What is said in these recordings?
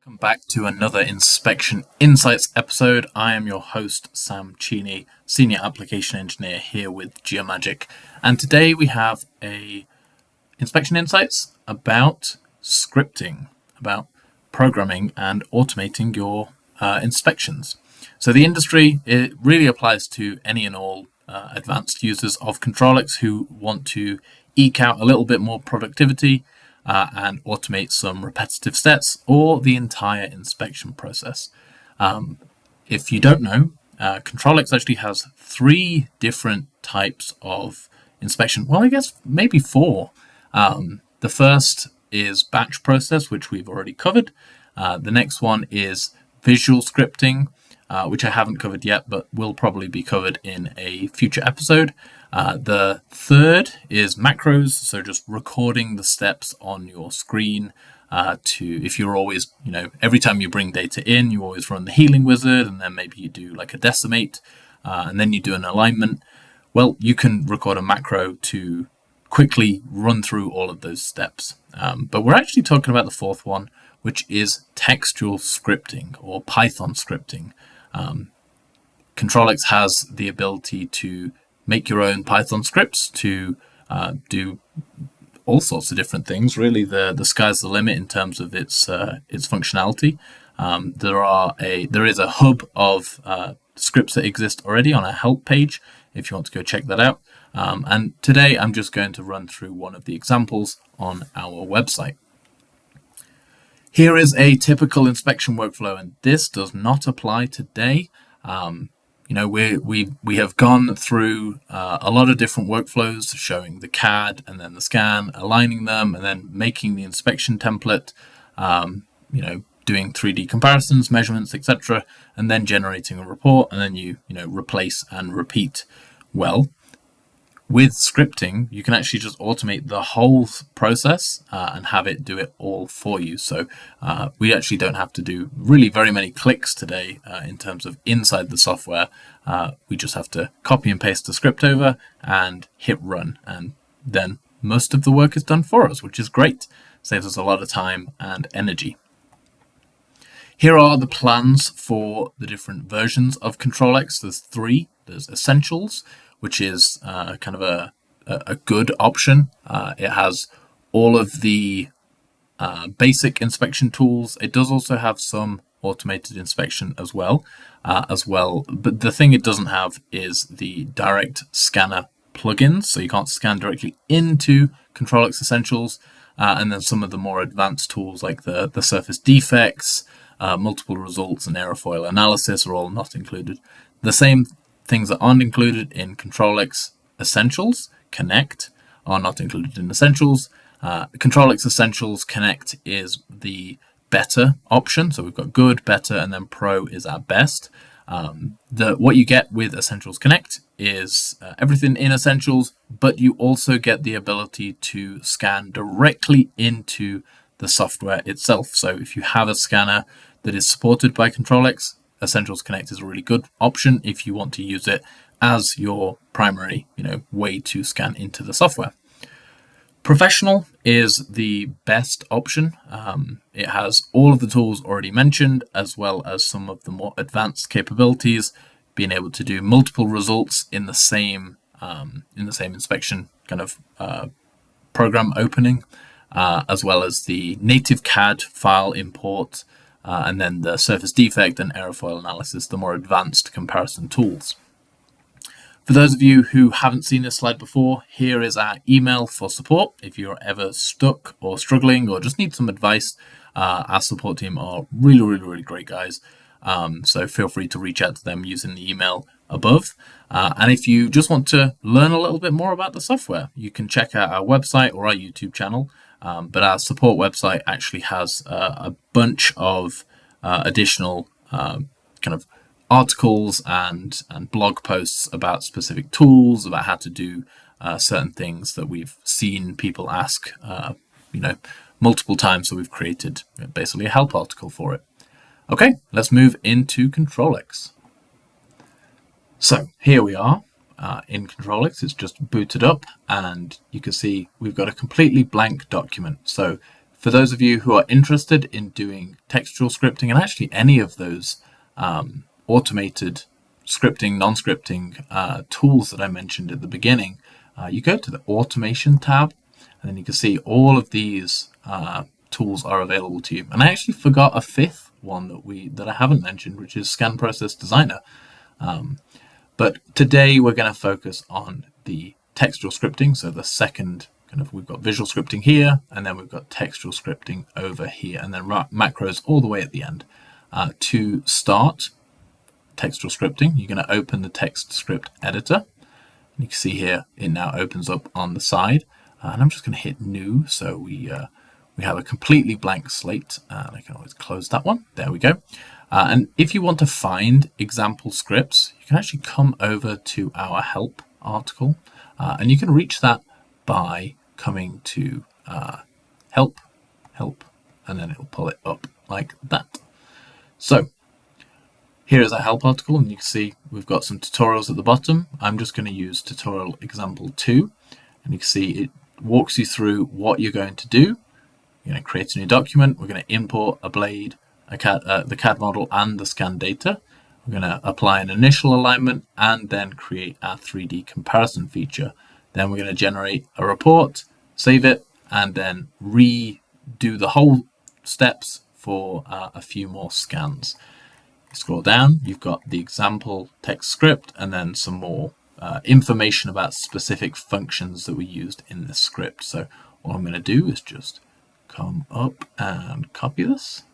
Welcome back to another Inspection Insights episode. I am your host, Sam Cheney, Senior Application Engineer here with Geomagic. And today we have a Inspection Insights about scripting, about programming and automating your inspections. So the industry, it really applies to any and all advanced users of Control X who want to eke out a little bit more productivity and automate some repetitive steps or the entire inspection process. If you don't know, Control X actually has 3 different types of inspection. Well, I guess maybe 4. The first is batch process, which we've already covered. The next one is visual scripting, which I haven't covered yet, but will probably be covered in a future episode. The third is macros, so just recording the steps on your screen if you're always, every time you bring data in, you always run the healing wizard, and then maybe you do like a decimate, and then you do an alignment. Well, you can record a macro to quickly run through all of those steps. But we're actually talking about the fourth one, which is textual scripting or Python scripting. Control X has the ability to make your own Python scripts to do all sorts of different things. Really, the sky's the limit in terms of its functionality. There is a hub of scripts that exist already on a help page if you want to go check that out. And today I'm just going to run through one of the examples on our website. Here is a typical inspection workflow, and this does not apply today. We have gone through a lot of different workflows showing the CAD and then the scan, aligning them, and then making the inspection template, doing 3D comparisons, measurements, etc., and then generating a report, and then you replace and repeat. Well, with scripting, you can actually just automate the whole process and have it do it all for you. So we actually don't have to do really very many clicks today in terms of inside the software. We just have to copy and paste the script over and hit run. And then most of the work is done for us, which is great. Saves us a lot of time and energy. Here are the plans for the different versions of Control X. There's 3. There's Essentials, which is kind of a good option. It has all of the basic inspection tools. It does also have some automated inspection as well. But the thing it doesn't have is the direct scanner plugins, so you can't scan directly into Control X Essentials. And then some of the more advanced tools like the surface defects, multiple results, and airfoil analysis are all not included. The same things that aren't included in Control X Essentials Connect are not included in Essentials. Control X Essentials Connect is the better option. So we've got good, better, and then pro is our best. What you get with Essentials Connect is everything in Essentials, but you also get the ability to scan directly into the software itself. So if you have a scanner that is supported by Control X, Essentials Connect is a really good option if you want to use it as your primary, way to scan into the software. Professional is the best option. It has all of the tools already mentioned, as well as some of the more advanced capabilities, being able to do multiple results in the same inspection kind of program opening, as well as the native CAD file import. And then the surface defect and airfoil analysis, the more advanced comparison tools. For those of you who haven't seen this slide before, here is our email for support. If you're ever stuck or struggling or just need some advice, our support team are really, really, really great guys. So feel free to reach out to them using the email above. And if you just want to learn a little bit more about the software, you can check out our website or our YouTube channel. But our support website actually has a bunch of additional kind of articles and blog posts about specific tools, about how to do certain things that we've seen people ask, multiple times. So we've created basically a help article for it. Okay, let's move into Control X. So here we are. In Control X, it's just booted up, and you can see we've got a completely blank document. So for those of you who are interested in doing textual scripting and actually any of those automated scripting, non-scripting tools that I mentioned at the beginning, you go to the Automation tab, and then you can see all of these tools are available to you. And I actually forgot a fifth one that I haven't mentioned, which is Scan Process Designer. But today we're going to focus on the textual scripting. So the second we've got visual scripting here, and then we've got textual scripting over here, and then macros all the way at the end. To start textual scripting, you're going to open the text script editor. You can see here it now opens up on the side, and I'm just going to hit new so we have a completely blank slate, and I can always close that one. There we go. And if you want to find example scripts, you can actually come over to our help article, and you can reach that by coming to help, and then it'll pull it up like that. So here is our help article, and you can see we've got some tutorials at the bottom. I'm just going to use tutorial example 2, and you can see it walks you through what you're going to do. You're going to create a new document. We're going to import a blade, the CAD model, and the scan data. We're going to apply an initial alignment and then create our 3D comparison feature. Then we're going to generate a report, save it, and then redo the whole steps for a few more scans. You scroll down, you've got the example text script, and then some more information about specific functions that we used in this script. So all I'm going to do is just come up and copy this,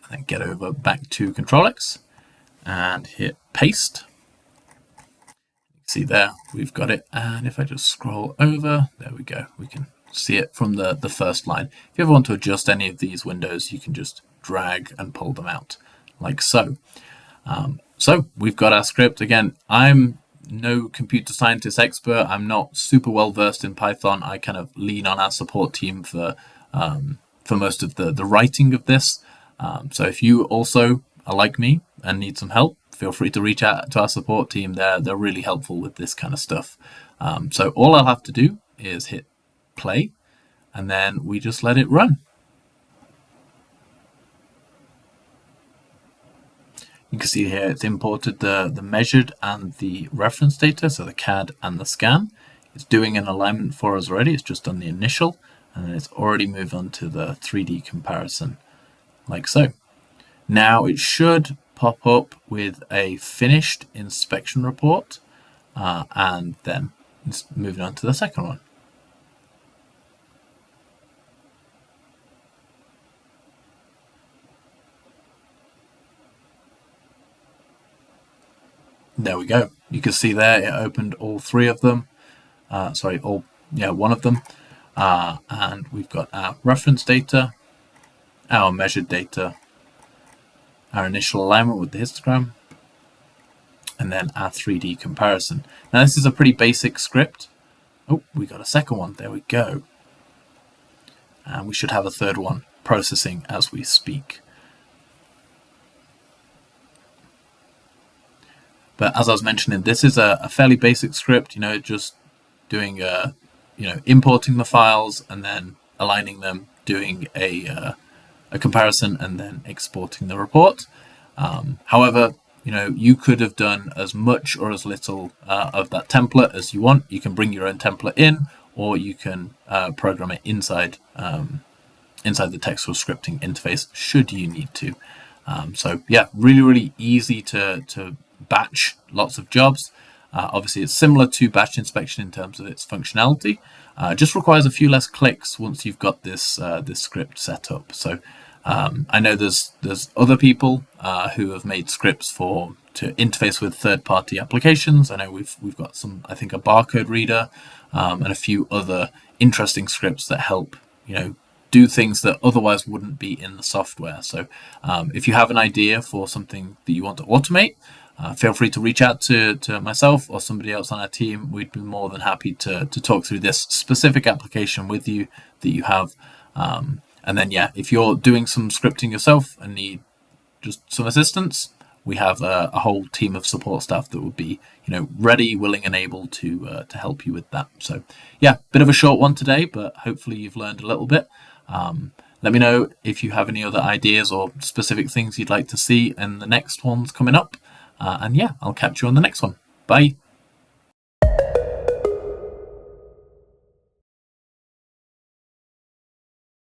and then get over back to Control X and hit paste. See there, we've got it, and if I just scroll over, there we go, we can see it from the first line. If you ever want to adjust any of these windows, you can just drag and pull them out like so. So we've got our script. Again, I'm no computer scientist expert. I'm not super well versed in Python. I kind of lean on our support team for most of the writing of this. So if you also are like me and need some help, feel free to reach out to our support team. They're really helpful with this kind of stuff. So all I'll have to do is hit play, and then we just let it run. You can see here it's imported the measured and the reference data, so the CAD and the scan. It's doing an alignment for us already. It's just done the initial, and then it's already moved on to the 3D comparison, like so. Now it should pop up with a finished inspection report, and then it's moving on to the second one. There we go. You can see there it opened all three of them. One of them. And we've got our reference data, our measured data, our initial alignment with the histogram, and then our 3D comparison. Now this is a pretty basic script. Oh, we got a second one. There we go. And we should have a third one processing as we speak. But as I was mentioning, this is a fairly basic script, just doing, importing the files and then aligning them, doing a comparison, and then exporting the report. However, you could have done as much or as little of that template as you want. You can bring your own template in, or you can program it inside the textual scripting interface, should you need to. So yeah, really easy to batch lots of jobs. Obviously, it's similar to batch inspection in terms of its functionality. Just requires a few less clicks once you've got this script set up. So I know there's other people who have made scripts to interface with third-party applications. I know we've got some, I think, a barcode reader and a few other interesting scripts that help do things that otherwise wouldn't be in the software. So if you have an idea for something that you want to automate, feel free to reach out to myself or somebody else on our team. We'd be more than happy to talk through this specific application with you that you have. And then, yeah, if you're doing some scripting yourself and need just some assistance, we have a whole team of support staff that would be, ready, willing, and able to help you with that. So yeah, bit of a short one today, but hopefully you've learned a little bit. Let me know if you have any other ideas or specific things you'd like to see in the next ones coming up. And yeah, I'll catch you on the next one. Bye.